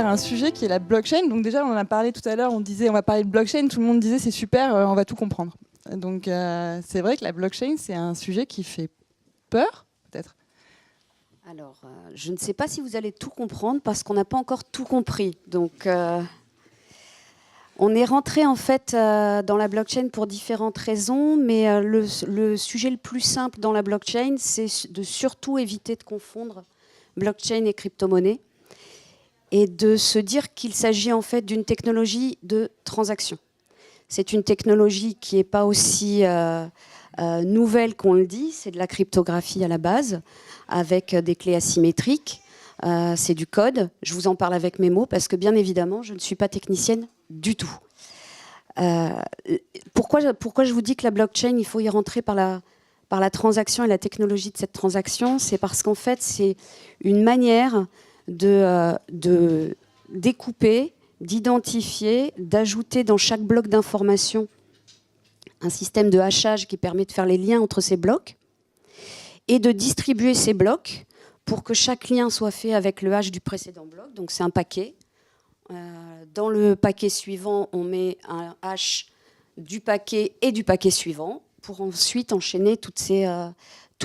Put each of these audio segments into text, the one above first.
vers un sujet qui est la blockchain. Donc déjà, on en a parlé tout à l'heure, on disait on va parler de blockchain, tout le monde disait c'est super, on va tout comprendre. Donc c'est vrai que la blockchain, c'est un sujet qui fait peur, peut-être. Alors, je ne sais pas si vous allez tout comprendre parce qu'on n'a pas encore tout compris. Donc, on est rentré en fait dans la blockchain pour différentes raisons, mais le sujet le plus simple dans la blockchain, c'est de surtout éviter de confondre blockchain et crypto-monnaie et de se dire qu'il s'agit en fait d'une technologie de transaction. C'est une technologie qui n'est pas aussi nouvelle qu'on le dit, c'est de la cryptographie à la base, avec des clés asymétriques, c'est du code. Je vous en parle avec mes mots parce que bien évidemment, je ne suis pas technicienne du tout. Pourquoi je vous dis que la blockchain, il faut y rentrer par la transaction et la technologie de cette transaction? C'est parce qu'en fait, c'est une manière de découper, d'identifier, d'ajouter dans chaque bloc d'information un système de hachage qui permet de faire les liens entre ces blocs et de distribuer ces blocs pour que chaque lien soit fait avec le hash du précédent bloc. Donc c'est un paquet. Dans le paquet suivant, on met un hash du paquet et du paquet suivant pour ensuite enchaîner tous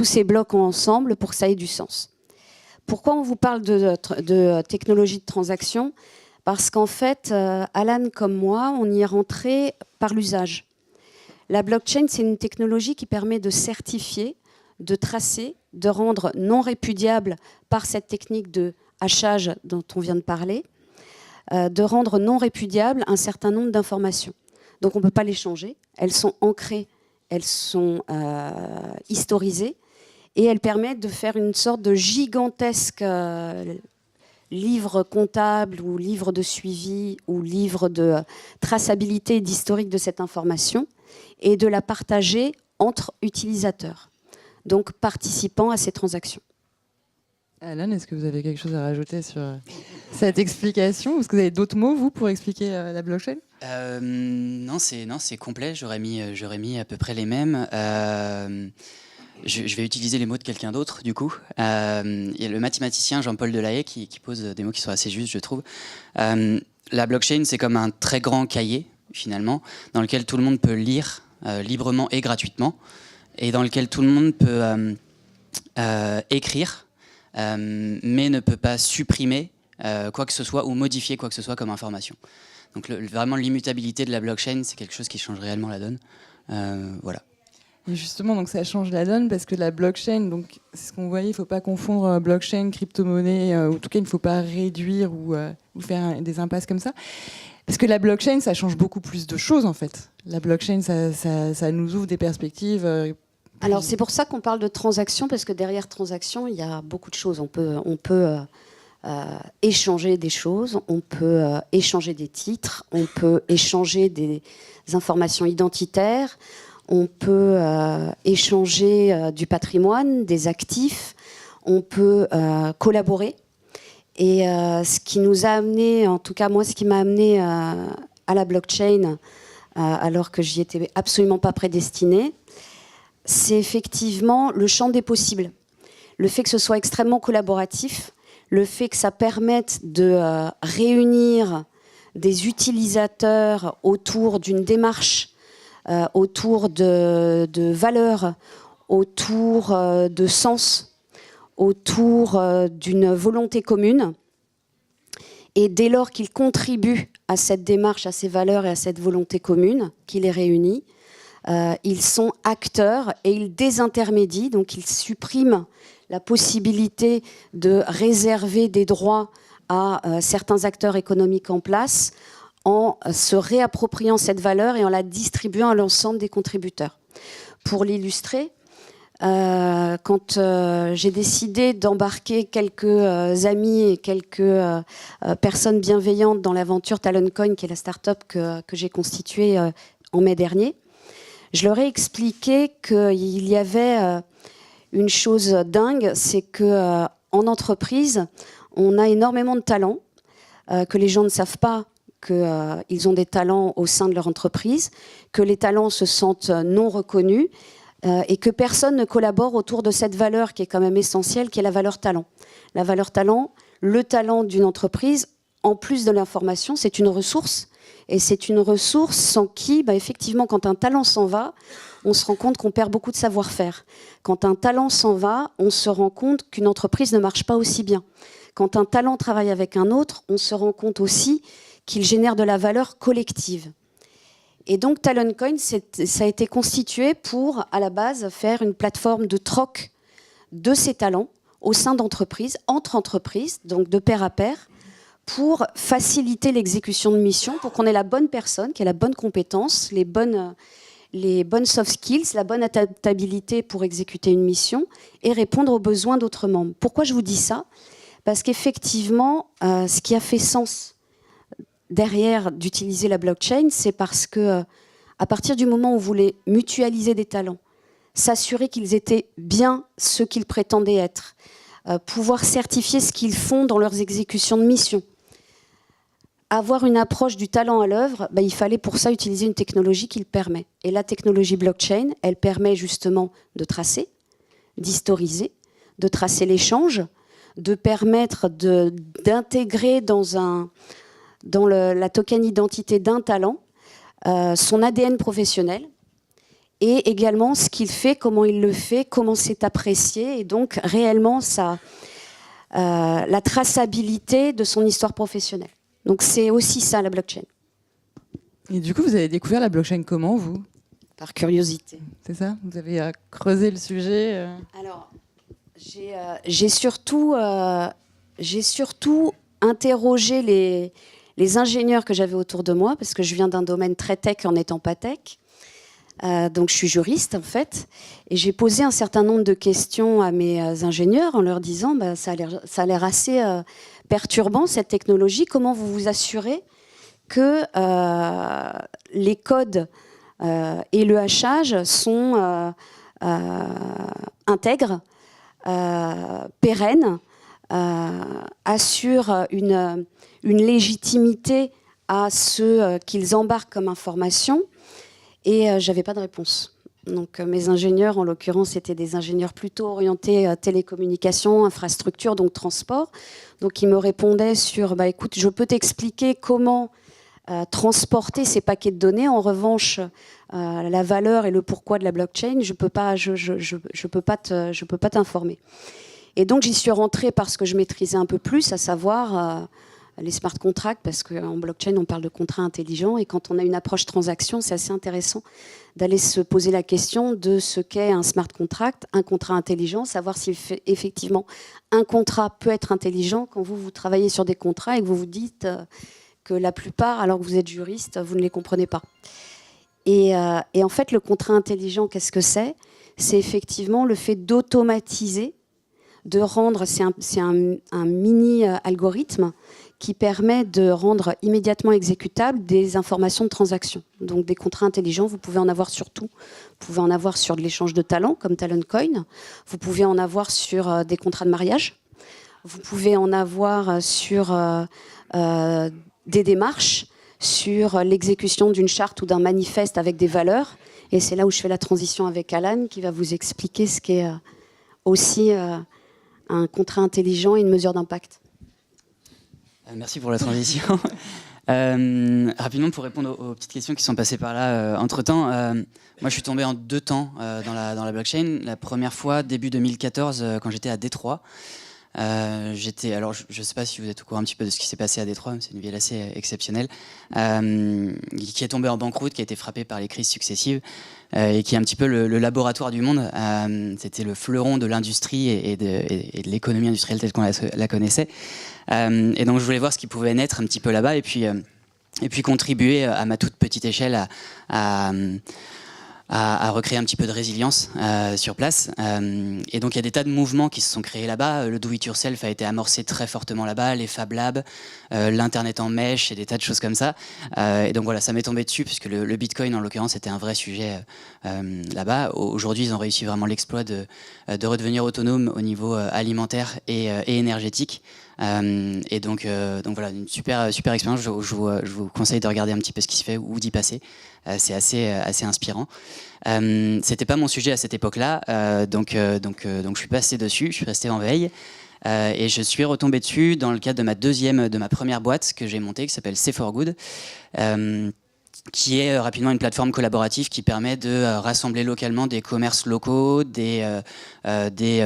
ces blocs ensemble pour que ça ait du sens. Pourquoi on vous parle de technologie de transaction? Parce qu'en fait, Alan comme moi, on y est rentré par l'usage. La blockchain, c'est une technologie qui permet de certifier, de tracer, de rendre non répudiable par cette technique de hachage dont on vient de parler, de rendre non répudiable un certain nombre d'informations. Donc on ne peut pas les changer, elles sont ancrées, elles sont historisées, et elles permettent de faire une sorte de gigantesque livre comptable ou livre de suivi ou livre de traçabilité et d'historique de cette information et de la partager entre utilisateurs, donc participant à ces transactions. Alan, est-ce que vous avez quelque chose à rajouter sur cette explication? Est-ce que vous avez d'autres mots, vous, pour expliquer la blockchain? Non, c'est complet. J'aurais mis à peu près les mêmes. Je vais utiliser les mots de quelqu'un d'autre, du coup. Il y a le mathématicien Jean-Paul Delahaye qui pose des mots qui sont assez justes, je trouve. La blockchain, c'est comme un très grand cahier, finalement, dans lequel tout le monde peut lire librement et gratuitement, et dans lequel tout le monde peut écrire, mais ne peut pas supprimer quoi que ce soit ou modifier quoi que ce soit comme information. Donc vraiment l'immutabilité de la blockchain, c'est quelque chose qui change réellement la donne. Voilà. Et justement, donc ça change la donne parce que la blockchain, donc c'est ce qu'on voyait, il ne faut pas confondre blockchain, crypto-monnaie, ou en tout cas il ne faut pas réduire ou faire des impasses comme ça. Parce que la blockchain, ça change beaucoup plus de choses en fait. La blockchain, ça nous ouvre des perspectives. Alors c'est pour ça qu'on parle de transaction, parce que derrière transaction, il y a beaucoup de choses. On peut échanger des choses, on peut échanger des titres, on peut échanger des informations identitaires, on peut échanger du patrimoine, des actifs, on peut collaborer. Et ce qui nous a amené, en tout cas moi, ce qui m'a amené à la blockchain, alors que j'y étais absolument pas prédestinée, c'est effectivement le champ des possibles. Le fait que ce soit extrêmement collaboratif, le fait que ça permette de réunir des utilisateurs autour d'une démarche, autour de valeurs, autour de sens, autour d'une volonté commune. Et dès lors qu'ils contribuent à cette démarche, à ces valeurs et à cette volonté commune qui les réunit, ils sont acteurs et ils désintermédient, donc ils suppriment la possibilité de réserver des droits à certains acteurs économiques en place en se réappropriant cette valeur et en la distribuant à l'ensemble des contributeurs. Pour l'illustrer, quand j'ai décidé d'embarquer quelques amis et quelques personnes bienveillantes dans l'aventure Taloncoin, qui est la start-up que j'ai constituée en mai dernier, je leur ai expliqué qu'il y avait une chose dingue, c'est qu'en entreprise, on a énormément de talents, que les gens ne savent pas qu'ils ont des talents au sein de leur entreprise, que les talents se sentent non reconnus et que personne ne collabore autour de cette valeur qui est quand même essentielle, qui est la valeur talent. La valeur talent, le talent d'une entreprise, en plus de l'information, c'est une ressource. Et c'est une ressource sans qui, effectivement, quand un talent s'en va, on se rend compte qu'on perd beaucoup de savoir-faire. Quand un talent s'en va, on se rend compte qu'une entreprise ne marche pas aussi bien. Quand un talent travaille avec un autre, on se rend compte aussi qu'il génère de la valeur collective. Et donc Taloncoin, ça a été constitué pour, à la base, faire une plateforme de troc de ces talents au sein d'entreprises, entre entreprises, donc de pair à pair, pour faciliter l'exécution de missions, pour qu'on ait la bonne personne, qui ait la bonne compétence, les bonnes soft skills, la bonne adaptabilité pour exécuter une mission et répondre aux besoins d'autres membres. Pourquoi je vous dis ça ? Parce qu'effectivement, ce qui a fait sens derrière d'utiliser la blockchain, c'est parce que à partir du moment où vous voulez mutualiser des talents, s'assurer qu'ils étaient bien ce qu'ils prétendaient être, pouvoir certifier ce qu'ils font dans leurs exécutions de mission, avoir une approche du talent à l'œuvre, il fallait pour ça utiliser une technologie qui le permet. Et la technologie blockchain, elle permet justement de tracer, d'historiser, de tracer l'échange, de permettre d'intégrer dans la token identité d'un talent son ADN professionnel et également ce qu'il fait, comment il le fait, comment c'est apprécié et donc réellement la traçabilité de son histoire professionnelle. Donc c'est aussi ça la blockchain. Et du coup, vous avez découvert la blockchain comment, vous ? Par curiosité. C'est ça ? Vous avez creusé le sujet Alors, j'ai surtout interrogé les ingénieurs que j'avais autour de moi, parce que je viens d'un domaine très tech en n'étant pas tech. Donc je suis juriste en fait, et j'ai posé un certain nombre de questions à mes ingénieurs en leur disant ça a l'air assez perturbant cette technologie, comment vous vous assurez que les codes et le hachage sont intègres, pérennes, assurent une légitimité à ceux qu'ils embarquent comme information. Et j'avais pas de réponse. Donc mes ingénieurs, en l'occurrence, étaient des ingénieurs plutôt orientés télécommunications, infrastructure, donc transport. Donc ils me répondaient sur écoute, je peux t'expliquer comment transporter ces paquets de données. En revanche, la valeur et le pourquoi de la blockchain, je peux pas t'informer. Et donc j'y suis rentrée parce que je maîtrisais un peu plus, à savoir les smart contracts, parce qu'en blockchain, on parle de contrats intelligents. Et quand on a une approche transaction, c'est assez intéressant d'aller se poser la question de ce qu'est un smart contract, un contrat intelligent, savoir si effectivement un contrat peut être intelligent quand vous travaillez sur des contrats et que vous vous dites que la plupart, alors que vous êtes juriste, vous ne les comprenez pas. Et en fait, le contrat intelligent, qu'est-ce que c'est ? C'est effectivement le fait d'automatiser, de rendre, c'est un mini-algorithme qui permet de rendre immédiatement exécutables des informations de transaction. Donc des contrats intelligents, vous pouvez en avoir sur tout. Vous pouvez en avoir sur de l'échange de talents, comme Taloncoin. Vous pouvez en avoir sur des contrats de mariage. Vous pouvez en avoir sur des démarches, sur l'exécution d'une charte ou d'un manifeste avec des valeurs. Et c'est là où je fais la transition avec Alan, qui va vous expliquer ce qu'est aussi un contrat intelligent et une mesure d'impact. Merci pour la transition. Rapidement, pour répondre aux petites questions qui sont passées par là entre-temps, moi je suis tombé en 2 temps dans la blockchain. La première fois, début 2014, quand j'étais à Détroit. Alors je ne sais pas si vous êtes au courant un petit peu de ce qui s'est passé à Détroit, c'est une ville assez exceptionnelle, qui est tombée en banqueroute, qui a été frappée par les crises successives, et qui est un petit peu le laboratoire du monde. C'était le fleuron de l'industrie et de l'économie industrielle telle qu'on la connaissait. Et donc je voulais voir ce qui pouvait naître un petit peu là-bas, et puis contribuer à ma toute petite échelle à recréer un petit peu de résilience sur place. Et donc il y a des tas de mouvements qui se sont créés là-bas. Le do-it-yourself a été amorcé très fortement là-bas, les Fab Labs, l'Internet en mèche et des tas de choses comme ça. Et donc voilà, ça m'est tombé dessus, puisque le Bitcoin, en l'occurrence, était un vrai sujet là-bas. Aujourd'hui, ils ont réussi vraiment l'exploit de redevenir autonomes au niveau alimentaire et énergétique. Et donc voilà, une super expérience. Je vous conseille de regarder un petit peu ce qui se fait ou d'y passer. C'est assez inspirant. C'était pas mon sujet à cette époque-là, donc je suis passé dessus, je suis resté en veille. Et je suis retombé dessus dans le cadre de ma première boîte que j'ai montée, qui s'appelle C4Good, qui est rapidement une plateforme collaborative qui permet de rassembler localement des commerces locaux, des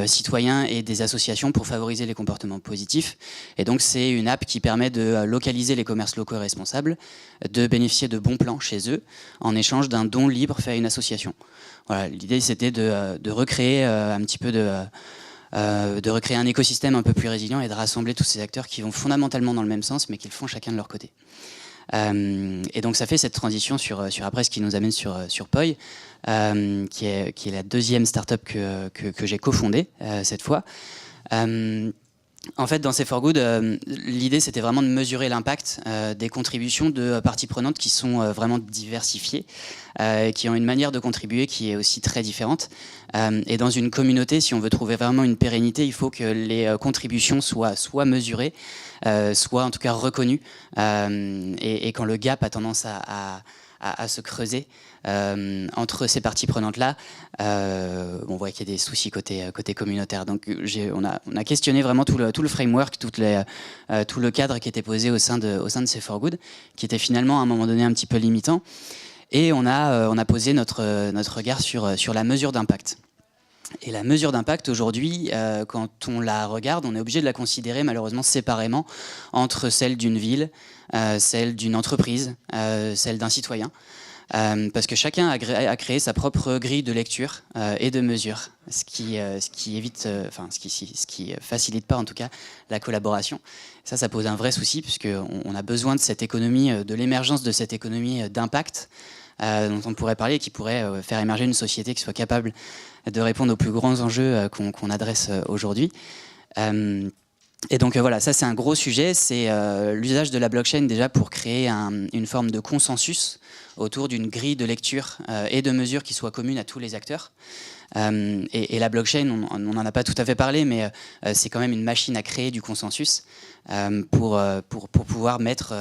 citoyens et des associations pour favoriser les comportements positifs. Et donc c'est une app qui permet de localiser les commerces locaux responsables, de bénéficier de bons plans chez eux en échange d'un don libre fait à une association. Voilà, l'idée c'était de recréer un petit peu de recréer un écosystème un peu plus résilient et de rassembler tous ces acteurs qui vont fondamentalement dans le même sens mais qui le font chacun de leur côté. Et donc ça fait cette transition sur après, ce qui nous amène sur Poi, qui est la deuxième startup que j'ai cofondée cette fois. En fait, dans C4Good, l'idée c'était vraiment de mesurer l'impact des contributions de parties prenantes qui sont vraiment diversifiées, qui ont une manière de contribuer qui est aussi très différente. Et dans une communauté, si on veut trouver vraiment une pérennité, il faut que les contributions soient mesurées, soit en tout cas reconnues, et quand le gap a tendance à se creuser entre ces parties prenantes-là, on voit qu'il y a des soucis côté communautaire. Donc on a questionné vraiment tout le framework, tout le cadre qui était posé au sein de C4Good, qui était finalement à un moment donné un petit peu limitant. Et on a posé notre regard sur la mesure d'impact. Et la mesure d'impact aujourd'hui, quand on la regarde, on est obligé de la considérer malheureusement séparément entre celle d'une ville, celle d'une entreprise, celle d'un citoyen. Parce que chacun a créé sa propre grille de lecture et de mesure, ce qui facilite pas en tout cas la collaboration. Ça pose un vrai souci puisqu'on a besoin de cette économie, de l'émergence de cette économie d'impact dont on pourrait parler et qui pourrait faire émerger une société qui soit capable de répondre aux plus grands enjeux qu'on adresse aujourd'hui. Et donc voilà, ça c'est un gros sujet, c'est l'usage de la blockchain déjà pour créer une forme de consensus autour d'une grille de lecture et de mesure qui soit commune à tous les acteurs. Et la blockchain, on n'en a pas tout à fait parlé, mais c'est quand même une machine à créer du consensus pour pouvoir mettre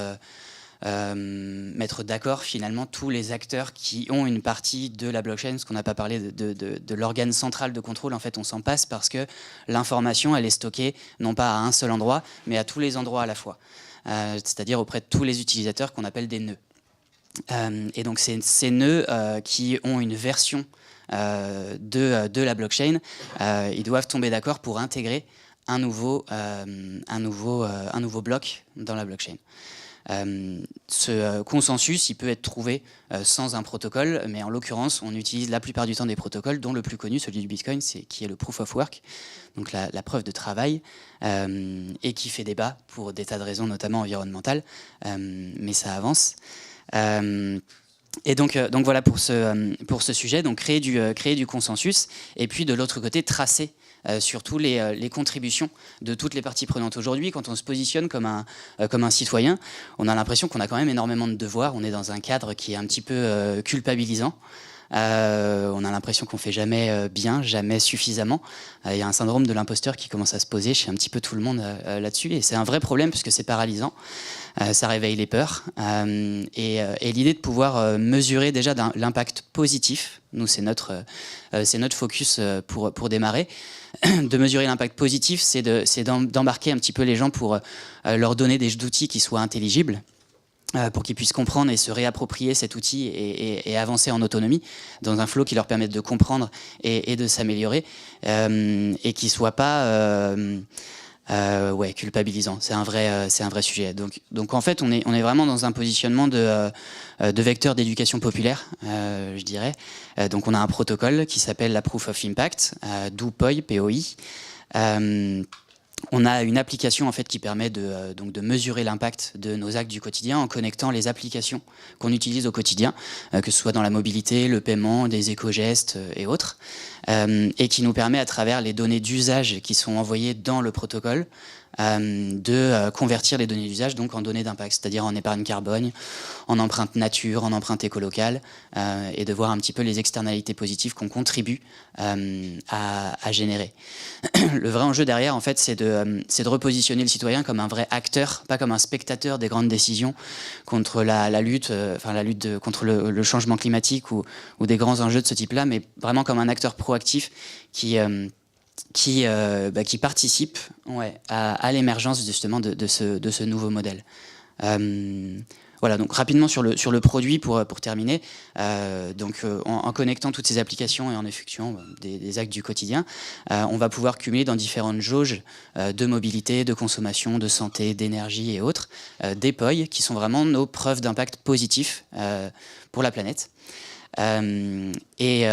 d'accord finalement tous les acteurs qui ont une partie de la blockchain, parce qu'on n'a pas parlé de l'organe central de contrôle. En fait, on s'en passe parce que l'information, elle est stockée non pas à un seul endroit, mais à tous les endroits à la fois, c'est-à-dire auprès de tous les utilisateurs qu'on appelle des nœuds. Et donc ces nœuds qui ont une version de la blockchain, ils doivent tomber d'accord pour intégrer un nouveau bloc dans la blockchain. Ce consensus, il peut être trouvé sans un protocole, mais en l'occurrence, on utilise la plupart du temps des protocoles, dont le plus connu, celui du Bitcoin, qui est le Proof of Work, donc la preuve de travail, et qui fait débat pour des tas de raisons, notamment environnementales, mais ça avance. Et donc voilà pour ce sujet, donc créer du consensus, et puis de l'autre côté, tracer surtout les contributions de toutes les parties prenantes. Aujourd'hui, quand on se positionne comme un citoyen, on a l'impression qu'on a quand même énormément de devoirs. On est dans un cadre qui est un petit peu culpabilisant. On a l'impression qu'on fait jamais bien, jamais suffisamment. Il y a un syndrome de l'imposteur qui commence à se poser chez un petit peu tout le monde là-dessus, et c'est un vrai problème puisque c'est paralysant. Ça réveille les peurs, et l'idée de pouvoir mesurer déjà l'impact positif, nous c'est notre focus pour démarrer, de mesurer l'impact positif, c'est d'embarquer un petit peu les gens pour leur donner des outils qui soient intelligibles, pour qu'ils puissent comprendre et se réapproprier cet outil et avancer en autonomie dans un flow qui leur permette de comprendre et de s'améliorer, et qui ne soit pas culpabilisant. C'est un vrai sujet. Donc en fait, on est vraiment dans un positionnement de vecteur d'éducation populaire, je dirais. Donc on a un protocole qui s'appelle la Proof of Impact, d'où POI, POI. On a une application en fait qui permet de mesurer l'impact de nos actes du quotidien en connectant les applications qu'on utilise au quotidien, que ce soit dans la mobilité, le paiement, des éco-gestes et autres, et qui nous permet à travers les données d'usage qui sont envoyées dans le protocole de convertir les données d'usage donc en données d'impact, c'est-à-dire en épargne carbone, en empreinte nature, en empreinte écolocale, et de voir un petit peu les externalités positives qu'on contribue à générer. Le vrai enjeu derrière, en fait, c'est de repositionner le citoyen comme un vrai acteur, pas comme un spectateur des grandes décisions contre la lutte contre le changement climatique ou des grands enjeux de ce type-là, mais vraiment comme un acteur proactif qui qui participent à l'émergence justement de ce nouveau modèle. Voilà, donc rapidement sur le produit pour terminer. En connectant toutes ces applications et en effectuant des actes du quotidien, on va pouvoir cumuler dans différentes jauges de mobilité, de consommation, de santé, d'énergie et autres, des POI qui sont vraiment nos preuves d'impact positif pour la planète. Et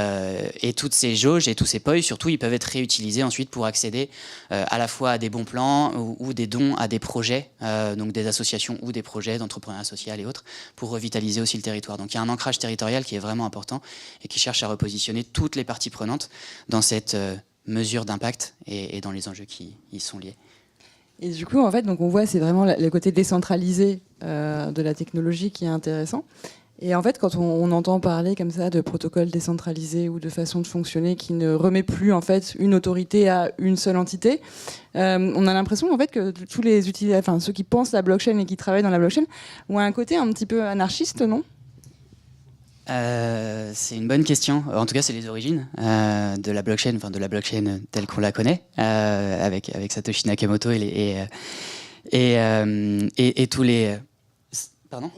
toutes ces jauges et tous ces POI, surtout, ils peuvent être réutilisés ensuite pour accéder à la fois à des bons plans ou des dons à des projets, donc des associations ou des projets d'entrepreneuriat social et autres, pour revitaliser aussi le territoire. Donc il y a un ancrage territorial qui est vraiment important et qui cherche à repositionner toutes les parties prenantes dans cette mesure d'impact et dans les enjeux qui y sont liés. Et du coup, en fait, donc on voit, c'est vraiment le côté décentralisé de la technologie qui est intéressant. Et en fait, quand on entend parler comme ça de protocoles décentralisés ou de façon de fonctionner qui ne remet plus en fait une autorité à une seule entité, on a l'impression en fait que tous les utilisateurs, enfin ceux qui pensent la blockchain et qui travaillent dans la blockchain, ont un côté un petit peu anarchiste, non ? C'est une bonne question. En tout cas, c'est les origines de la blockchain, enfin de la blockchain telle qu'on la connaît, avec Satoshi Nakamoto et tous les. Pardon ?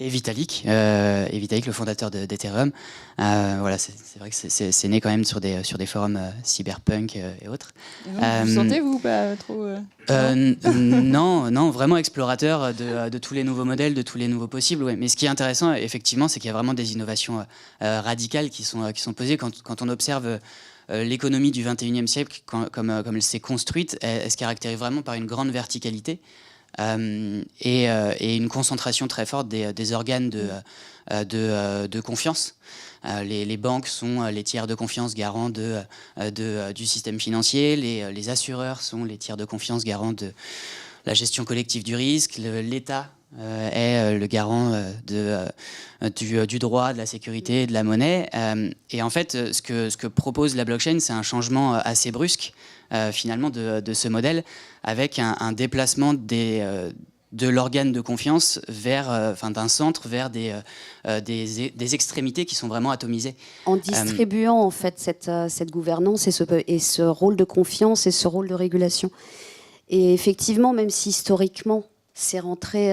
Et Vitalik, le fondateur d'Ethereum. Voilà, c'est vrai que c'est né quand même sur des forums cyberpunk et autres. Et donc, vous sentez, vous, pas trop non, vraiment explorateur de tous les nouveaux modèles, de tous les nouveaux possibles. Ouais. Mais ce qui est intéressant, effectivement, c'est qu'il y a vraiment des innovations radicales qui sont posées quand on observe l'économie du 21e siècle, comme elle s'est construite. Elle se caractérise vraiment par une grande verticalité. Et une concentration très forte des organes de confiance. Les banques sont les tiers de confiance garants du système financier, les assureurs sont les tiers de confiance garants de la gestion collective du risque, l'État est le garant du droit, de la sécurité, de la monnaie. Et en fait, ce que propose la blockchain, c'est un changement assez brusque finalement de ce modèle, avec un déplacement de l'organe de confiance d'un centre vers des extrémités qui sont vraiment atomisées. En distribuant en fait cette gouvernance et ce rôle de confiance et ce rôle de régulation. Et effectivement, même si historiquement, c'est rentré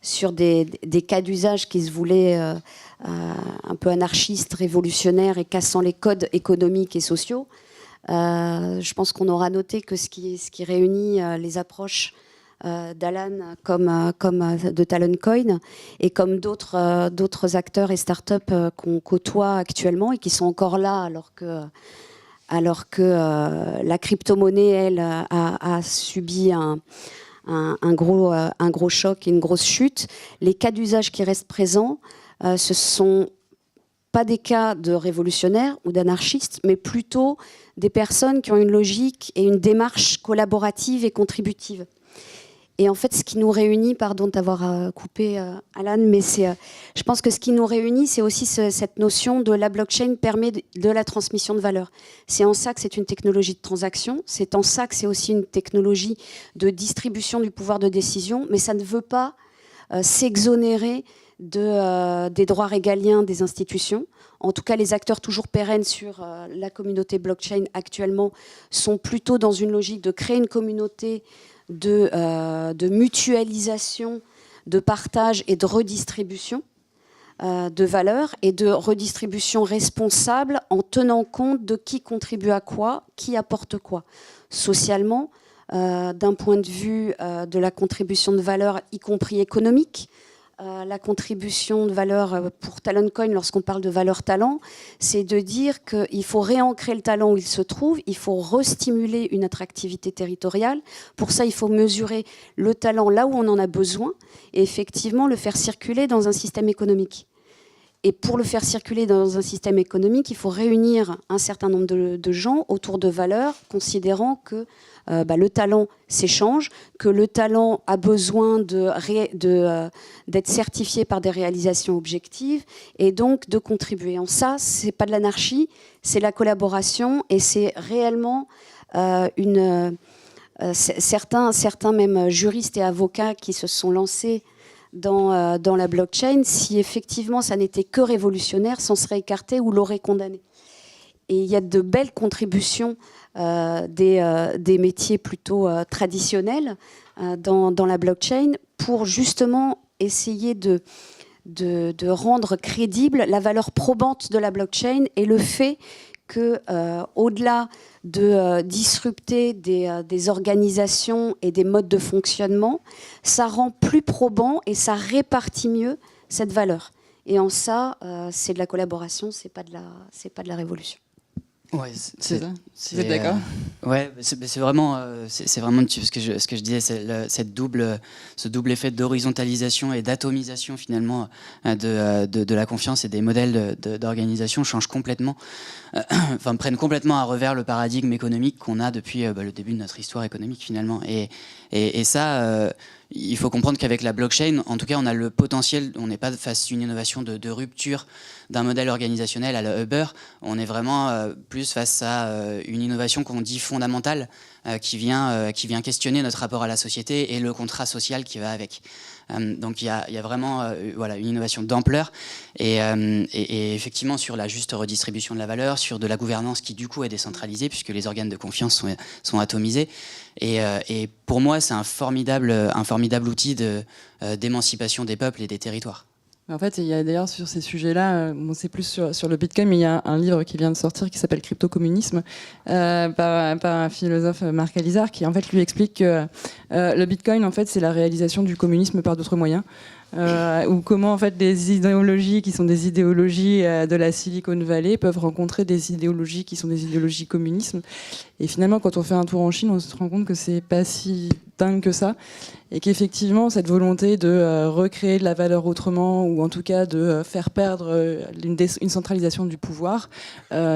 sur des cas d'usage qui se voulaient un peu anarchistes, révolutionnaires et cassant les codes économiques et sociaux, je pense qu'on aura noté que ce qui réunit les approches d'Alan comme de Taloncoin et comme d'autres acteurs et startups qu'on côtoie actuellement et qui sont encore là alors que la crypto-monnaie, elle, a subi un gros choc et une grosse chute. Les cas d'usage qui restent présents, ce sont pas des cas de révolutionnaires ou d'anarchistes, mais plutôt des personnes qui ont une logique et une démarche collaborative et contributive. Et en fait, ce qui nous réunit, pardon de t'avoir coupé, Alan, mais je pense que ce qui nous réunit, c'est aussi cette notion de la blockchain permet de la transmission de valeur. C'est en ça que c'est une technologie de transaction, c'est en ça que c'est aussi une technologie de distribution du pouvoir de décision, mais ça ne veut pas s'exonérer des droits régaliens des institutions. En tout cas, les acteurs toujours pérennes sur la communauté blockchain actuellement sont plutôt dans une logique de créer une communauté de mutualisation, de partage et de redistribution de valeur et de redistribution responsable en tenant compte de qui contribue à quoi, qui apporte quoi. Socialement, d'un point de vue de la contribution de valeur, y compris économique, la contribution de valeur pour Taloncoin, lorsqu'on parle de valeur talent, c'est de dire qu'il faut réancrer le talent où il se trouve, il faut restimuler une attractivité territoriale. Pour ça, il faut mesurer le talent là où on en a besoin et effectivement le faire circuler dans un système économique. Et pour le faire circuler dans un système économique, il faut réunir un certain nombre de gens autour de valeurs, considérant que le talent s'échange, que le talent a besoin d'être certifié par des réalisations objectives et donc de contribuer. En ça, c'est pas de l'anarchie, c'est la collaboration et c'est réellement certains même juristes et avocats qui se sont lancés dans la blockchain, si effectivement ça n'était que révolutionnaire, s'en serait écarté ou l'aurait condamné. Et il y a de belles contributions des métiers plutôt traditionnels dans la blockchain pour justement essayer de rendre crédible la valeur probante de la blockchain et le fait que, au-delà de disrupter des organisations et des modes de fonctionnement, ça rend plus probant et ça répartit mieux cette valeur. Et en ça, c'est de la collaboration, c'est pas de la révolution. Ouais, c'est ça. Vous êtes d'accord? Ouais, c'est vraiment ce que je disais, c'est ce double effet d'horizontalisation et d'atomisation finalement de la confiance et des modèles d'organisation changent complètement, prennent complètement à revers le paradigme économique qu'on a depuis le début de notre histoire économique finalement. Et ça, il faut comprendre qu'avec la blockchain, en tout cas, on a le potentiel, on n'est pas face à une innovation de rupture d'un modèle organisationnel à la Uber, on est vraiment plus face à une innovation qu'on dit fondamentale, qui vient questionner notre rapport à la société et le contrat social qui va avec. Donc il y a vraiment une innovation d'ampleur et effectivement sur la juste redistribution de la valeur, sur de la gouvernance qui du coup est décentralisée puisque les organes de confiance sont atomisés et pour moi c'est un formidable outil d'émancipation des peuples et des territoires. En fait, il y a d'ailleurs sur ces sujets-là, c'est plus sur le Bitcoin, mais il y a un livre qui vient de sortir qui s'appelle Crypto-communisme par un philosophe, Marc Alizard, qui en fait lui explique que le Bitcoin, en fait, c'est la réalisation du communisme par d'autres moyens. Ou comment en fait des idéologies qui sont des idéologies de la Silicon Valley peuvent rencontrer des idéologies qui sont des idéologies communisme. Et finalement, quand on fait un tour en Chine, on se rend compte que c'est pas si dingue que ça, et qu'effectivement cette volonté de recréer de la valeur autrement, ou en tout cas de faire perdre une centralisation du pouvoir,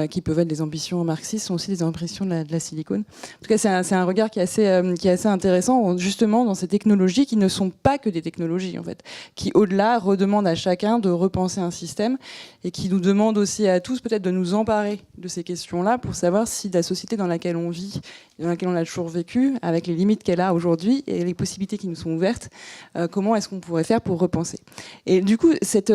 qui peuvent être des ambitions marxistes, sont aussi des ambitions de la Silicon. En tout cas, c'est un regard qui est assez intéressant, justement dans ces technologies qui ne sont pas que des technologies en fait, qui au-delà redemandent à chacun de repenser un système et qui nous demandent aussi à tous peut-être de nous emparer de ces questions-là pour savoir si la société dans laquelle on vit, dans laquelle on a toujours vécu, avec les limites qu'elle a aujourd'hui et les possibilités qui nous sont ouvertes, comment est-ce qu'on pourrait faire pour repenser. Et du coup, cet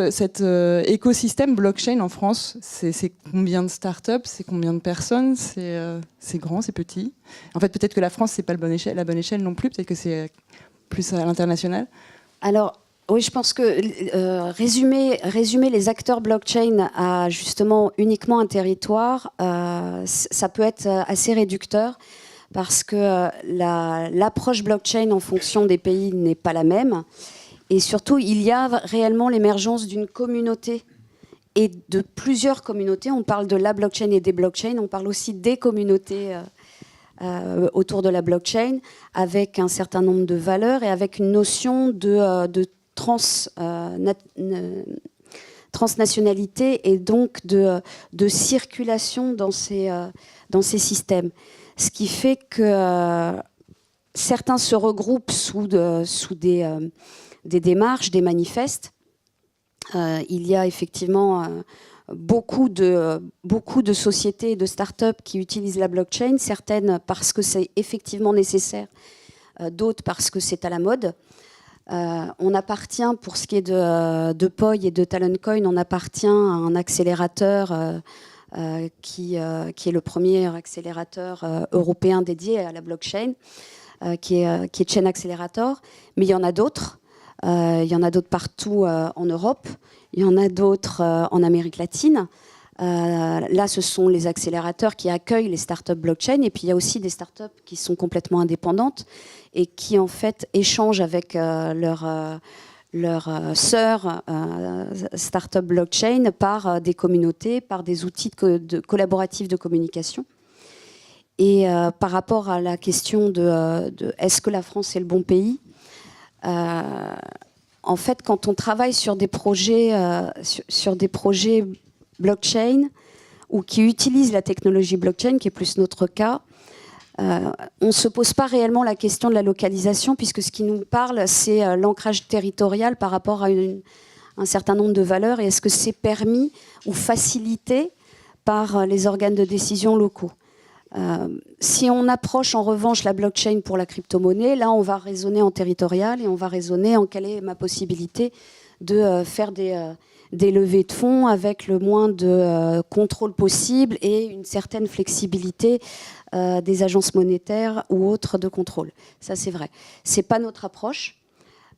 écosystème blockchain en France, c'est combien de startups, c'est combien de personnes, c'est grand, c'est petit. En fait, peut-être que la France, c'est pas la bonne échelle non plus, peut-être que c'est plus à l'international. Alors, oui, je pense que résumer les acteurs blockchain à justement uniquement un territoire, ça peut être assez réducteur parce que l'approche blockchain en fonction des pays n'est pas la même. Et surtout, il y a réellement l'émergence d'une communauté et de plusieurs communautés. On parle de la blockchain et des blockchains, on parle aussi des communautés autour de la blockchain avec un certain nombre de valeurs et avec une notion de transnationalité et donc de circulation dans ces systèmes. Ce qui fait que certains se regroupent sous des démarches, des manifestes. Il y a effectivement beaucoup de sociétés et de start-up qui utilisent la blockchain, certaines parce que c'est effectivement nécessaire, d'autres parce que c'est à la mode. On appartient, pour ce qui est de Poi et de Taloncoin, on appartient à un accélérateur qui est le premier accélérateur européen dédié à la blockchain, qui est Chain Accelerator. Mais il y en a d'autres. Il y en a d'autres partout en Europe. Il y en a d'autres en Amérique latine. Là, ce sont les accélérateurs qui accueillent les startups blockchain. Et puis, il y a aussi des startups qui sont complètement indépendantes et qui, en fait, échangent avec leur sœurs startup blockchain par des communautés, par des outils collaboratifs de communication. Et par rapport à la question de est-ce que la France est le bon pays, en fait, quand on travaille sur des projets blockchain ou qui utilisent la technologie blockchain, qui est plus notre cas, on ne se pose pas réellement la question de la localisation, puisque ce qui nous parle, c'est l'ancrage territorial par rapport à un certain nombre de valeurs, et est-ce que c'est permis ou facilité par les organes de décision locaux. Si on approche en revanche la blockchain pour la crypto-monnaie, là on va raisonner en territorial et on va raisonner en quelle est ma possibilité de faire des des levées de fonds avec le moins de contrôle possible et une certaine flexibilité des agences monétaires ou autres de contrôle. Ça, c'est vrai. C'est pas notre approche.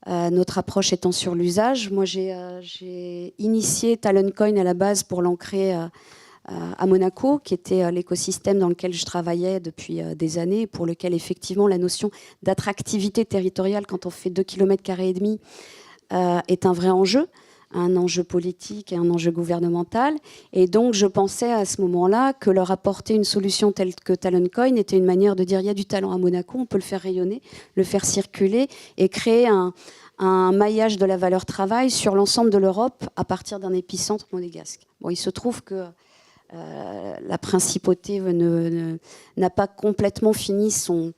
Notre approche étant sur l'usage. Moi, j'ai initié Taloncoin à la base pour l'ancrer à Monaco, qui était l'écosystème dans lequel je travaillais depuis des années, pour lequel effectivement la notion d'attractivité territoriale quand on fait 2,5 km² est un vrai enjeu, un enjeu politique et un enjeu gouvernemental. Et donc je pensais à ce moment-là que leur apporter une solution telle que Taloncoin était une manière de dire il y a du talent à Monaco, on peut le faire rayonner, le faire circuler et créer un maillage de la valeur travail sur l'ensemble de l'Europe à partir d'un épicentre monégasque. Bon, il se trouve que la principauté n'a pas complètement fini son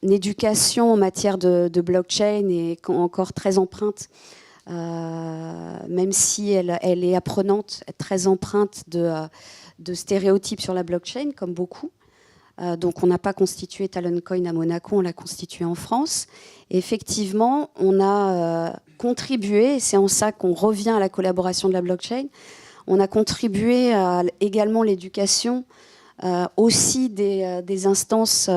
éducation en matière de blockchain et est encore très empreinte, même si elle est apprenante, très empreinte de stéréotypes sur la blockchain, comme beaucoup. Donc on n'a pas constitué Taloncoin à Monaco, on l'a constitué en France. Et effectivement, on a contribué, et c'est en ça qu'on revient à la collaboration de la blockchain, on a contribué à également l'éducation aussi des instances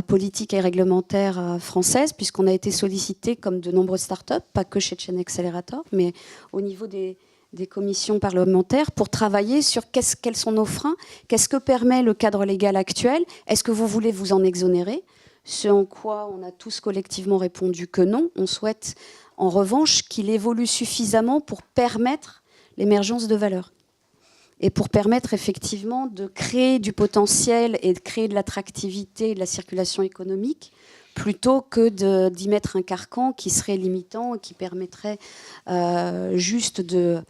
politiques et réglementaires françaises, puisqu'on a été sollicité comme de nombreuses startups, pas que chez Chain Accelerator, mais au niveau des commissions parlementaires pour travailler sur quels sont nos freins, qu'est-ce que permet le cadre légal actuel, est-ce que vous voulez vous en exonérer ? Ce en quoi on a tous collectivement répondu que non. On souhaite en revanche qu'il évolue suffisamment pour permettre l'émergence de valeur et pour permettre effectivement de créer du potentiel et de créer de l'attractivité et de la circulation économique plutôt que d'y mettre un carcan qui serait limitant et qui permettrait juste de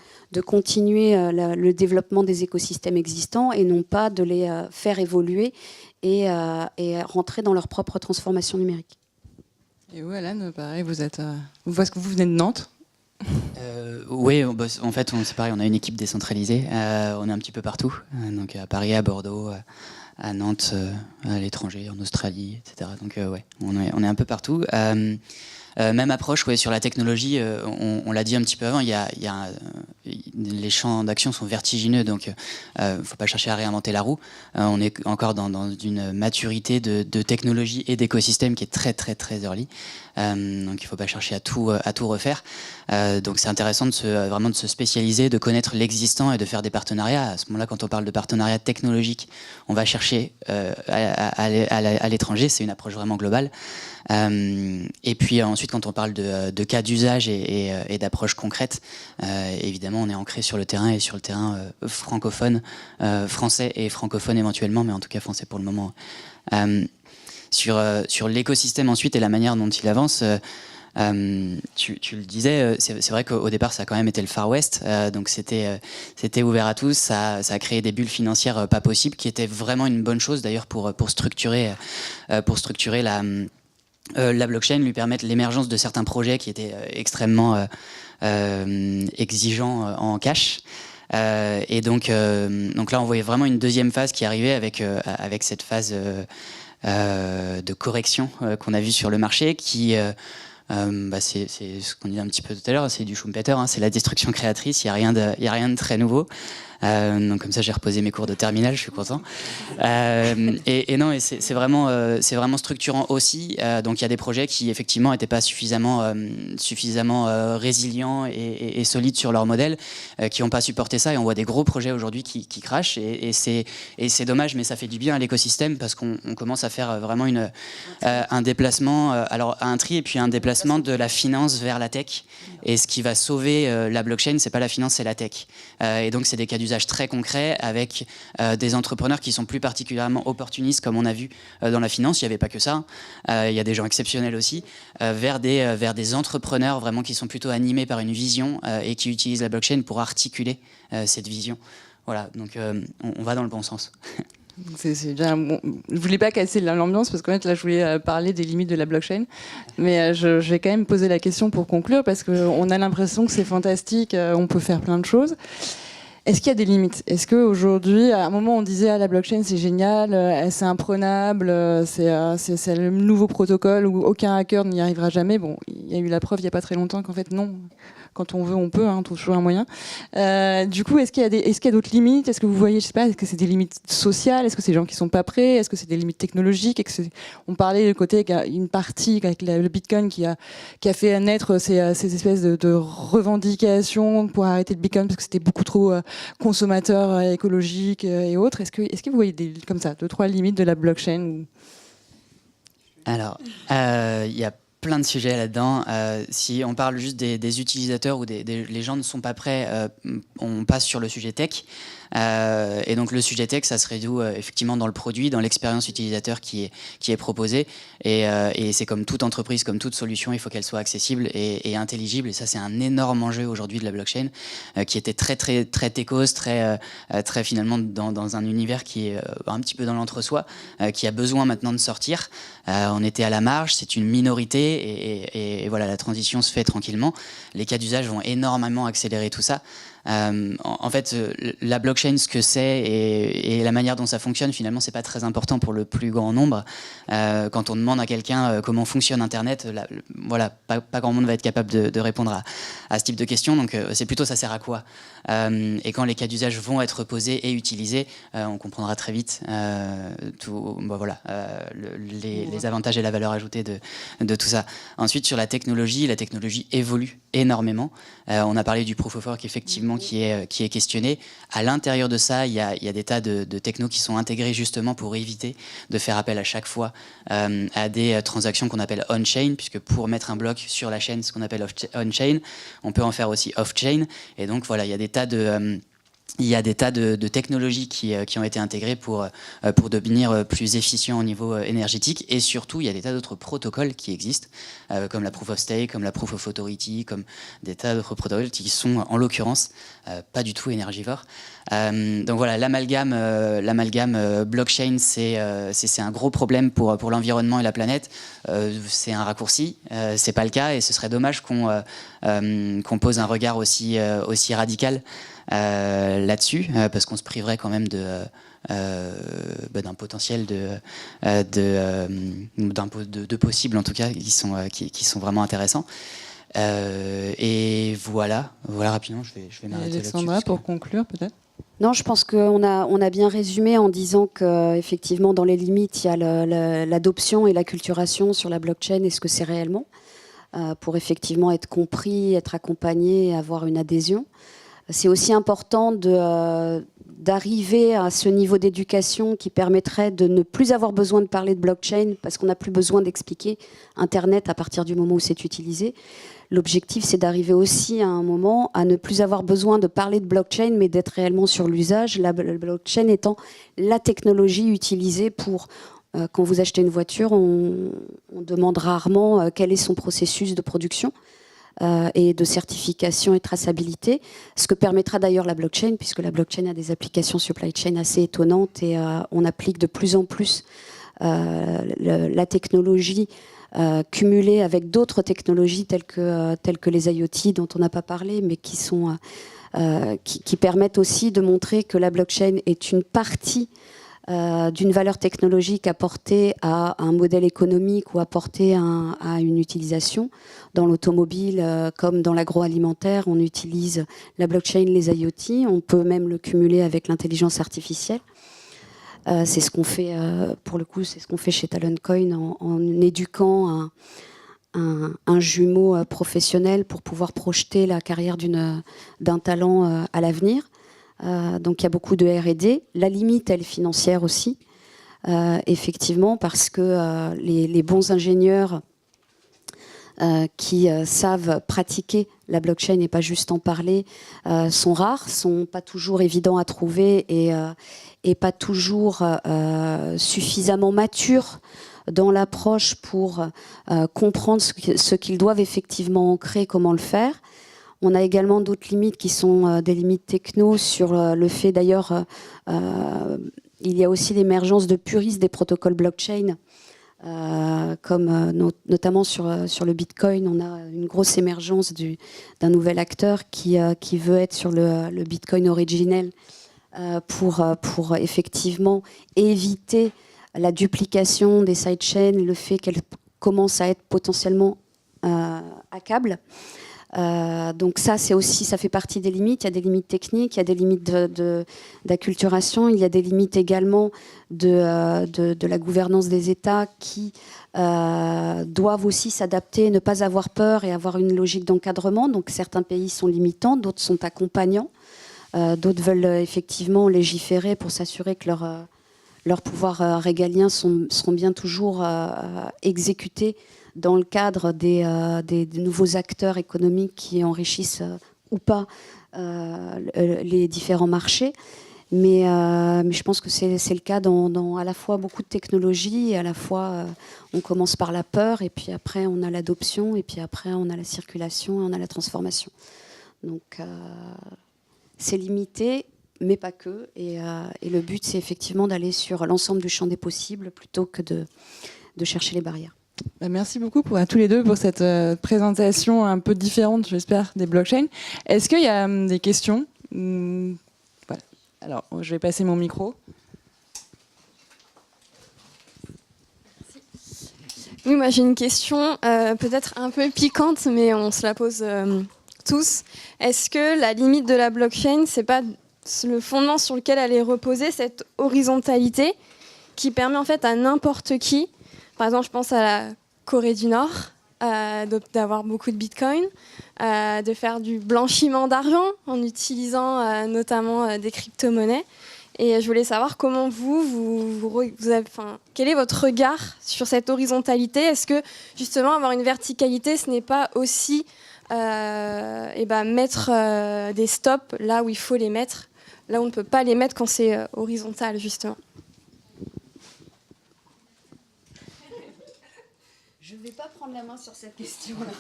continuer le développement des écosystèmes existants et non pas de les faire évoluer et rentrer dans leur propre transformation numérique. Et vous, Alan, pareil, parce que vous venez de Nantes. Oui, en fait, c'est pareil, on a une équipe décentralisée, on est un petit peu partout, donc à Paris, à Bordeaux, à Nantes, à l'étranger, en Australie, etc. Donc ouais, on est un peu partout. Même approche sur la technologie, on l'a dit un petit peu avant, les champs d'action sont vertigineux, donc il ne faut pas chercher à réinventer la roue. On est encore dans une maturité de technologie et d'écosystème qui est très très très early. Donc il ne faut pas chercher à tout refaire. Donc c'est intéressant vraiment de se spécialiser, de connaître l'existant et de faire des partenariats. À ce moment-là, quand on parle de partenariat technologique, on va chercher à l'étranger, c'est une approche vraiment globale. Et puis ensuite, quand on parle de cas d'usage et d'approche concrète, évidemment, on est ancré sur le terrain et sur le terrain francophone, français et francophone éventuellement, mais en tout cas français pour le moment. Sur l'écosystème ensuite et la manière dont il avance, tu le disais, c'est vrai qu'au départ ça a quand même été le Far West, donc c'était ouvert à tous, ça a créé des bulles financières pas possibles, qui étaient vraiment une bonne chose d'ailleurs pour structurer la blockchain, lui permettre l'émergence de certains projets qui étaient extrêmement exigeants en cash. Et donc là on voyait vraiment une deuxième phase qui arrivait avec cette phase de correction qu'on a vue sur le marché qui c'est ce qu'on disait un petit peu tout à l'heure, c'est du Schumpeter, c'est la destruction créatrice, il n'y a rien de très nouveau. Donc comme ça j'ai reposé mes cours de terminale, je suis content. Et c'est vraiment structurant aussi. Donc il y a des projets qui effectivement n'étaient pas suffisamment résilients et solides sur leur modèle, qui n'ont pas supporté ça, et on voit des gros projets aujourd'hui qui crashent, et c'est dommage, mais ça fait du bien à l'écosystème parce qu'on commence à faire vraiment un déplacement, alors un tri et puis un déplacement de la finance vers la tech. Et ce qui va sauver la blockchain, c'est pas la finance, c'est la tech. Et donc c'est des cas d'usage très concrets avec des entrepreneurs qui sont plus particulièrement opportunistes, comme on a vu dans la finance. Il n'y avait pas que ça. Il y a des gens exceptionnels aussi, vers des entrepreneurs vraiment qui sont plutôt animés par une vision et qui utilisent la blockchain pour articuler cette vision. Voilà, donc on va dans le bon sens. C'est déjà bon. Je voulais pas casser l'ambiance parce qu'en fait là je voulais parler des limites de la blockchain, mais je vais quand même poser la question pour conclure parce qu'on a l'impression que c'est fantastique, on peut faire plein de choses. Est-ce qu'il y a des limites ? Est-ce qu'aujourd'hui, à un moment on disait la blockchain c'est génial, c'est imprenable, c'est le nouveau protocole où aucun hacker n'y arrivera jamais. Bon, il y a eu la preuve il n'y a pas très longtemps qu'en fait non, quand on veut, on peut, on trouve toujours un moyen. Du coup, est-ce qu'il y a d'autres limites? Est-ce que vous voyez, je sais pas, est-ce que c'est des limites sociales? Est-ce que c'est des gens qui sont pas prêts? Est-ce que c'est des limites technologiques? On parlait du côté qu'il y a une partie avec le Bitcoin qui a fait naître ces espèces de revendications pour arrêter le Bitcoin parce que c'était beaucoup trop consommateur, écologique et autres. Est-ce que vous voyez comme ça 2-3 limites de la blockchain? Alors, il y a plein de sujets là-dedans. Si on parle juste des utilisateurs ou les gens ne sont pas prêts, on passe sur le sujet tech. Et donc le sujet tech, ça se résout effectivement dans le produit, dans l'expérience utilisateur qui est proposée. Et c'est comme toute entreprise, comme toute solution, il faut qu'elle soit accessible et intelligible. Et ça, c'est un énorme enjeu aujourd'hui de la blockchain, qui était très techos, très finalement dans un univers qui est un petit peu dans l'entre-soi, qui a besoin maintenant de sortir. On était à la marge, c'est une minorité, et voilà, la transition se fait tranquillement. Les cas d'usage vont énormément accélérer tout ça. En fait, la blockchain, ce que c'est et la manière dont ça fonctionne, finalement, c'est pas très important pour le plus grand nombre. Quand on demande à quelqu'un comment fonctionne Internet, voilà, pas grand monde va être capable de répondre à ce type de questions. Donc, c'est plutôt ça sert à quoi. Et quand les cas d'usage vont être posés et utilisés, on comprendra très vite les avantages et la valeur ajoutée de tout ça. Ensuite, sur la technologie évolue énormément. On a parlé du proof of work, effectivement, qui est questionné. À l'intérieur de ça, il y a des tas de technos qui sont intégrés justement pour éviter de faire appel à chaque fois à des transactions qu'on appelle on-chain, puisque pour mettre un bloc sur la chaîne, ce qu'on appelle on-chain, on peut en faire aussi off-chain. Et donc voilà, il y a des tas de technologies qui ont été intégrées pour devenir plus efficients au niveau énergétique. Et surtout, il y a des tas d'autres protocoles qui existent, comme la Proof of Stake, comme la Proof of Authority, comme des tas d'autres protocoles qui sont, en l'occurrence, pas du tout énergivores. Donc voilà, l'amalgame blockchain, c'est un gros problème pour l'environnement et la planète. C'est un raccourci, c'est pas le cas, et ce serait dommage qu'on pose un regard aussi radical là-dessus, parce qu'on se priverait quand même d'un potentiel de possibles, en tout cas, qui sont vraiment intéressants. Et voilà rapidement, je vais m'arrêter là-dessus. Alexandra, pour conclure peut-être. Non, je pense qu'on a bien résumé en disant qu'effectivement, dans les limites, il y a l'adoption et l'acculturation sur la blockchain et ce que c'est réellement, pour effectivement être compris, être accompagné et avoir une adhésion. C'est aussi important d'arriver à ce niveau d'éducation qui permettrait de ne plus avoir besoin de parler de blockchain parce qu'on n'a plus besoin d'expliquer Internet à partir du moment où c'est utilisé. L'objectif, c'est d'arriver aussi à un moment à ne plus avoir besoin de parler de blockchain, mais d'être réellement sur l'usage. La blockchain étant la technologie utilisée pour... quand vous achetez une voiture, on demande rarement quel est son processus de production. Et de certification et traçabilité, ce que permettra d'ailleurs la blockchain, puisque la blockchain a des applications supply chain assez étonnantes et on applique de plus en plus la technologie cumulée avec d'autres technologies telles que les IoT dont on n'a pas parlé, mais qui permettent aussi de montrer que la blockchain est une partie d'une valeur technologique apportée à un modèle économique ou apportée à une utilisation. Dans l'automobile comme dans l'agroalimentaire, on utilise la blockchain, les IoT. On peut même le cumuler avec l'intelligence artificielle. C'est ce qu'on fait, pour le coup, c'est ce qu'on fait chez Taloncoin en éduquant un jumeau professionnel pour pouvoir projeter la carrière d'un talent à l'avenir. Donc il y a beaucoup de R&D. La limite, elle est financière aussi, effectivement, parce que les bons ingénieurs qui savent pratiquer la blockchain et pas juste en parler sont rares, sont pas toujours évidents à trouver et pas toujours suffisamment matures dans l'approche pour comprendre ce qu'ils doivent effectivement ancrer, comment le faire. On a également d'autres limites qui sont des limites techno sur le fait d'ailleurs, il y a aussi l'émergence de puristes des protocoles blockchain, comme notamment sur le Bitcoin, on a une grosse émergence d'un nouvel acteur qui veut être sur le Bitcoin originel pour effectivement éviter la duplication des sidechains, le fait qu'elles commencent à être potentiellement hackables. Donc ça, c'est aussi, ça fait partie des limites. Il y a des limites techniques, il y a des limites d'acculturation, il y a des limites également de la gouvernance des États qui doivent aussi s'adapter, ne pas avoir peur et avoir une logique d'encadrement. Donc certains pays sont limitants, d'autres sont accompagnants, d'autres veulent effectivement légiférer pour s'assurer que leurs pouvoirs régaliens seront bien toujours exécutés dans le cadre des nouveaux acteurs économiques qui enrichissent ou pas les différents marchés. Mais je pense que c'est le cas dans à la fois beaucoup de technologies et à la fois on commence par la peur et puis après on a l'adoption et puis après on a la circulation et on a la transformation. Donc c'est limité, mais pas que. Et le but c'est effectivement d'aller sur l'ensemble du champ des possibles plutôt que de chercher les barrières. Merci beaucoup à tous les deux pour cette présentation un peu différente, j'espère, des blockchains. Est-ce qu'il y a des questions ? Voilà. Alors, je vais passer mon micro. Oui, moi j'ai une question peut-être un peu piquante, mais on se la pose tous. Est-ce que la limite de la blockchain, c'est pas le fondement sur lequel elle est reposée, cette horizontalité qui permet en fait à n'importe qui, par exemple je pense à la Corée du Nord, d'avoir beaucoup de bitcoin, de faire du blanchiment d'argent en utilisant notamment des crypto-monnaies. Et je voulais savoir comment quel est votre regard sur cette horizontalité ? Est-ce que justement avoir une verticalité, ce n'est pas aussi mettre des stops là où il faut les mettre, là où on ne peut pas les mettre quand c'est horizontal justement ? Je ne vais pas prendre la main sur cette question-là.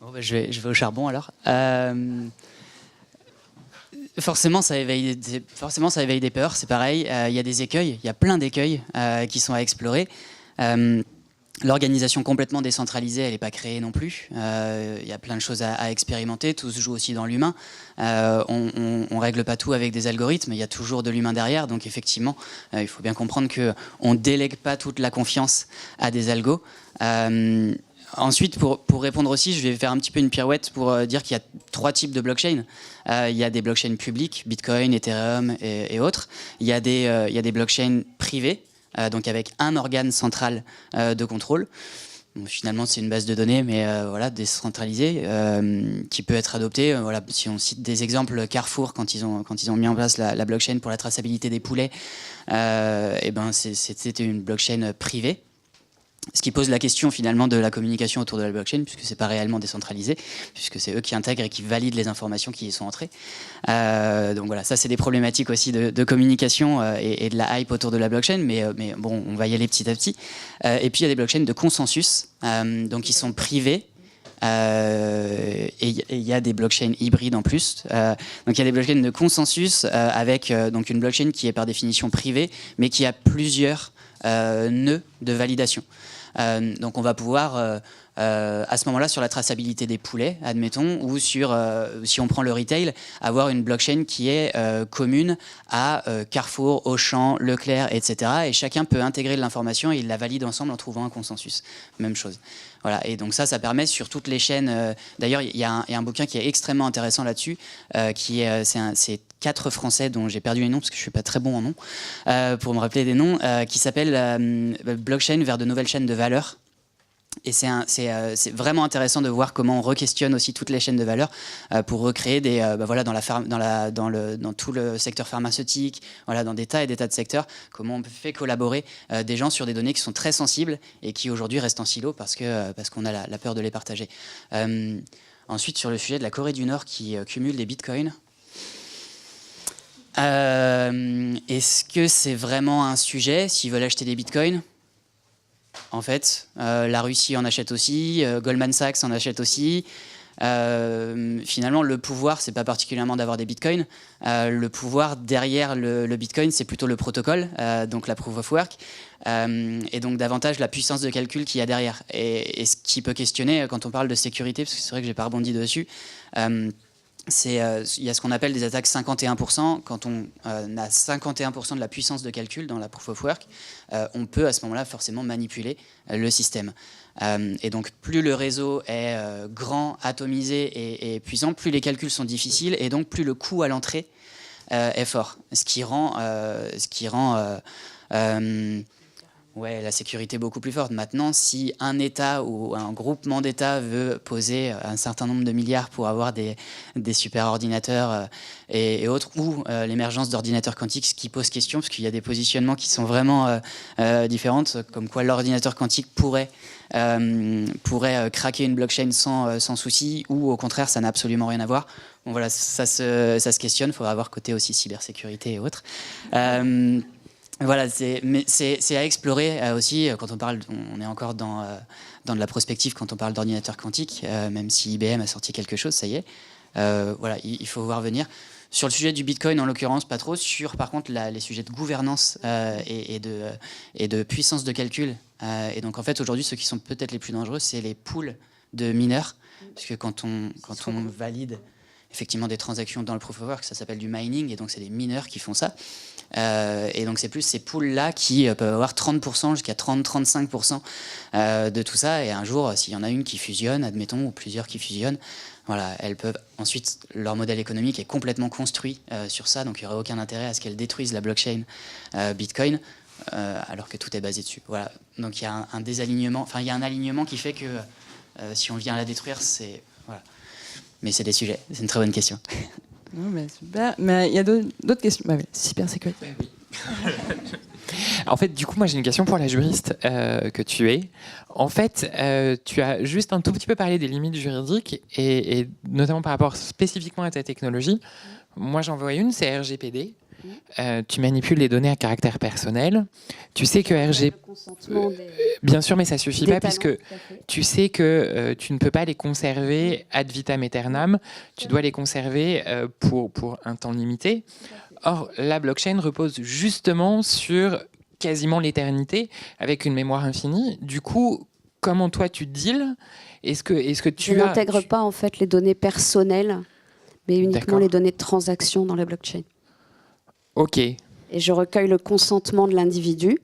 Bon, je vais au charbon alors. Forcément, ça éveille des peurs, c'est pareil. Il y a des écueils, il y a plein d'écueils qui sont à explorer. L'organisation complètement décentralisée, elle n'est pas créée non plus. Il y a plein de choses à expérimenter. Tout se joue aussi dans l'humain. On règle pas tout avec des algorithmes. Il y a toujours de l'humain derrière. Donc effectivement, il faut bien comprendre qu'on ne délègue pas toute la confiance à des algos. Ensuite, pour répondre aussi, je vais faire un petit peu une pirouette pour dire qu'il y a 3 types de blockchains. Il y a des blockchains publiques, Bitcoin, Ethereum et autres. Il y a des blockchains privées, donc avec un organe central de contrôle. Bon, finalement, c'est une base de données, mais voilà, décentralisée, qui peut être adoptée. Voilà, si on cite des exemples, Carrefour, quand ils ont mis en place la blockchain pour la traçabilité des poulets, c'était une blockchain privée. Ce qui pose la question finalement de la communication autour de la blockchain, puisque c'est pas réellement décentralisé, puisque c'est eux qui intègrent et qui valident les informations qui y sont entrées. Donc voilà, ça c'est des problématiques aussi de communication et de la hype autour de la blockchain, mais bon, on va y aller petit à petit. Et puis il y a des blockchains de consensus, donc qui sont privés. Et il y a des blockchains hybrides en plus. Donc il y a des blockchains de consensus avec donc une blockchain qui est par définition privée, mais qui a plusieurs nœuds de validation. Donc on va pouvoir à ce moment-là, sur la traçabilité des poulets, admettons, ou sur, si on prend le retail, avoir une blockchain qui est commune à Carrefour, Auchan, Leclerc, etc. Et chacun peut intégrer de l'information et ils la valident ensemble en trouvant un consensus. Même chose. Voilà. Et donc ça permet sur toutes les chaînes. D'ailleurs, il y a un bouquin qui est extrêmement intéressant là-dessus, c'est 4 Français dont j'ai perdu les noms parce que je suis pas très bon en noms, pour me rappeler des noms, qui s'appelle Blockchain vers de nouvelles chaînes de valeur. Et c'est vraiment intéressant de voir comment on re-questionne aussi toutes les chaînes de valeur pour recréer voilà, dans tout le secteur pharmaceutique, voilà, dans des tas et des tas de secteurs, comment on fait collaborer des gens sur des données qui sont très sensibles et qui aujourd'hui restent en silo parce qu'on a la peur de les partager. Ensuite, sur le sujet de la Corée du Nord qui cumule des bitcoins, est-ce que c'est vraiment un sujet s'ils veulent acheter des bitcoins ? En fait, la Russie en achète aussi, Goldman Sachs en achète aussi. Finalement, le pouvoir, c'est pas particulièrement d'avoir des bitcoins. Le pouvoir derrière le bitcoin, c'est plutôt le protocole, donc la proof of work, et donc davantage la puissance de calcul qu'il y a derrière. Et ce qui peut questionner quand on parle de sécurité, parce que c'est vrai que j'ai pas rebondi dessus. il y a ce qu'on appelle des attaques 51%. Quand on a 51% de la puissance de calcul dans la proof of work, on peut à ce moment-là forcément manipuler le système. Et donc plus le réseau est grand, atomisé et puissant, plus les calculs sont difficiles et donc plus le coût à l'entrée est fort. Ce qui rend la sécurité beaucoup plus forte. Maintenant, si un État ou un groupement d'États veut poser un certain nombre de milliards pour avoir des superordinateurs et autres, ou l'émergence d'ordinateurs quantiques, ce qui pose question, parce qu'il y a des positionnements qui sont vraiment différents, comme quoi l'ordinateur quantique pourrait craquer une blockchain sans souci, ou au contraire, ça n'a absolument rien à voir. Bon, voilà, ça se questionne, il faudra voir côté aussi cybersécurité et autres. Voilà, c'est à explorer aussi quand on parle, on est encore dans de la prospective quand on parle d'ordinateur quantique, même si IBM a sorti quelque chose, ça y est. Voilà, il faut voir venir. Sur le sujet du Bitcoin, en l'occurrence, pas trop. Sur, par contre, les sujets de gouvernance et de puissance de calcul. Et donc, en fait, aujourd'hui, ceux qui sont peut-être les plus dangereux, c'est les pools de mineurs. Parce que quand on valide effectivement des transactions dans le proof of work, ça s'appelle du mining, et donc c'est des mineurs qui font ça. Et donc c'est plus ces pools-là qui peuvent avoir 30% jusqu'à 30-35% de tout ça. Et un jour, s'il y en a une qui fusionne, admettons, ou plusieurs qui fusionnent, voilà, elles peuvent ensuite, leur modèle économique est complètement construit sur ça, donc il n'y aurait aucun intérêt à ce qu'elles détruisent la blockchain Bitcoin, alors que tout est basé dessus. Voilà. Donc il y a un désalignement, enfin il y a un alignement qui fait que si on vient à la détruire, c'est... Voilà. Mais c'est des sujets, c'est une très bonne question. Non, mais super. Mais il y a d'autres questions. Bah, oui, cybersécurité. Oui. En fait, du coup, moi, j'ai une question pour la juriste que tu es. En fait, tu as juste un tout petit peu parlé des limites juridiques et notamment par rapport spécifiquement à ta technologie. Moi, j'en vois une, c'est RGPD. Tu manipules les données à caractère personnel. Tu sais que bien sûr, mais ça suffit pas puisque tu sais que tu ne peux pas les conserver ad vitam aeternam. Tu dois les conserver pour un temps limité. Or, la blockchain repose justement sur quasiment l'éternité avec une mémoire infinie. Du coup, comment toi tu deals ? Est-ce que tu n'intègre pas en fait les données personnelles, mais uniquement les données de transaction dans la blockchain. Ok. Et je recueille le consentement de l'individu.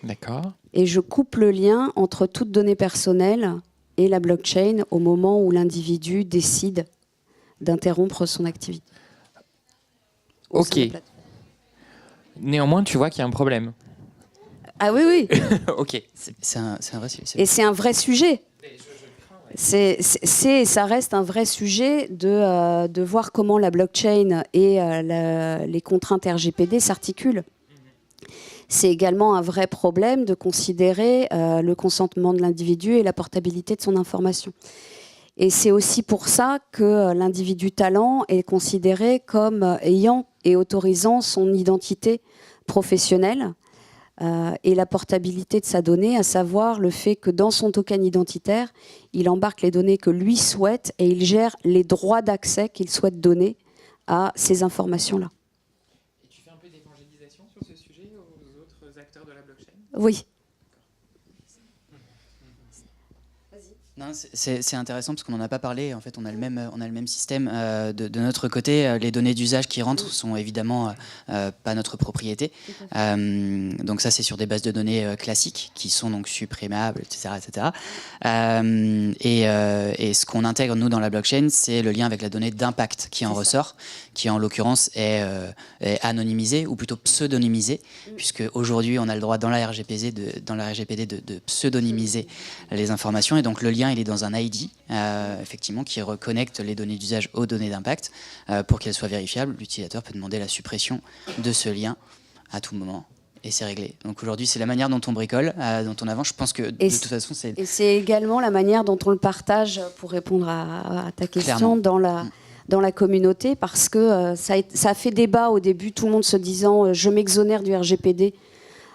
D'accord. Et je coupe le lien entre toute donnée personnelle et la blockchain au moment où l'individu décide d'interrompre son activité. Ok. Néanmoins, tu vois qu'il y a un problème. Ah oui, oui. Ok. C'est un vrai sujet. Et c'est un vrai sujet. Ça reste un vrai sujet de voir comment la blockchain et les contraintes RGPD s'articulent. C'est également un vrai problème de considérer le consentement de l'individu et la portabilité de son information. Et c'est aussi pour ça que l'individu talent est considéré comme ayant et autorisant son identité professionnelle et la portabilité de sa donnée, à savoir le fait que dans son token identitaire, il embarque les données que lui souhaite et il gère les droits d'accès qu'il souhaite donner à ces informations-là. Et tu fais un peu d'évangélisation sur ce sujet aux autres acteurs de la blockchain ? Oui. C'est intéressant parce qu'on n'en a pas parlé. En fait, on a le même système. De notre côté, les données d'usage qui rentrent sont évidemment pas notre propriété. Donc ça, c'est sur des bases de données classiques qui sont donc supprimables, etc. etc. Et ce qu'on intègre, nous, dans la blockchain, c'est le lien avec la donnée d'impact qui en ressort, qui en l'occurrence est anonymisée ou plutôt pseudonymisée, puisque aujourd'hui, on a le droit dans la RGPD de pseudonymiser les informations. Et donc, le lien, il est dans un ID, effectivement, qui reconnecte les données d'usage aux données d'impact. Pour qu'elles soient vérifiables, l'utilisateur peut demander la suppression de ce lien à tout moment. Et c'est réglé. Donc aujourd'hui, c'est la manière dont on bricole, dont on avance. Je pense que de toute façon, c'est... Et c'est également la manière dont on le partage, pour répondre à ta question, dans la communauté, parce que ça a fait débat au début, tout le monde se disant je m'exonère du RGPD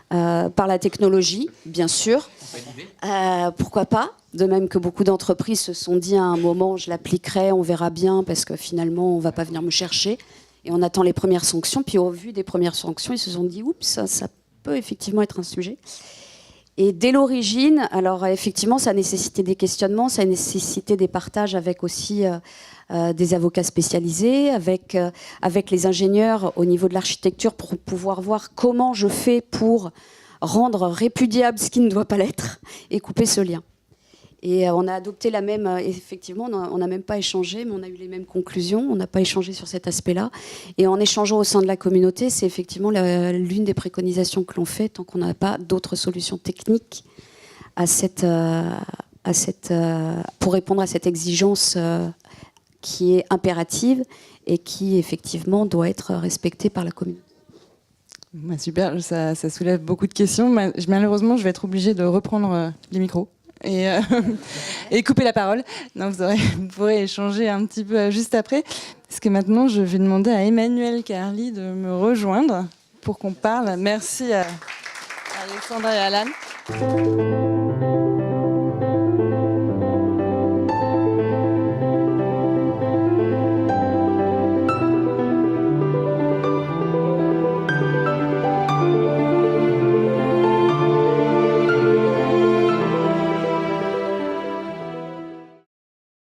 par la technologie, bien sûr. Pourquoi pas ? De même que beaucoup d'entreprises se sont dit à un moment, je l'appliquerai, on verra bien, parce que finalement, on ne va pas venir me chercher. Et on attend les premières sanctions. Puis au vu des premières sanctions, ils se sont dit, oups, ça peut effectivement être un sujet. Et dès l'origine, alors effectivement, ça a nécessité des questionnements, ça a nécessité des partages avec aussi des avocats spécialisés, avec les ingénieurs au niveau de l'architecture pour pouvoir voir comment je fais pour rendre répudiable ce qui ne doit pas l'être et couper ce lien. Et on a adopté la même, effectivement, on n'a même pas échangé, mais on a eu les mêmes conclusions, on n'a pas échangé sur cet aspect-là. Et en échangeant au sein de la communauté, c'est effectivement l'une des préconisations que l'on fait tant qu'on n'a pas d'autres solutions techniques pour répondre à cette exigence qui est impérative et qui, effectivement, doit être respectée par la communauté. Super, ça soulève beaucoup de questions. Malheureusement, je vais être obligée de reprendre les micros. Et couper la parole. Non, vous pourrez échanger un petit peu juste après. Parce que maintenant, je vais demander à Emmanuel Carly de me rejoindre pour qu'on parle. Merci à Alexandra et Alan.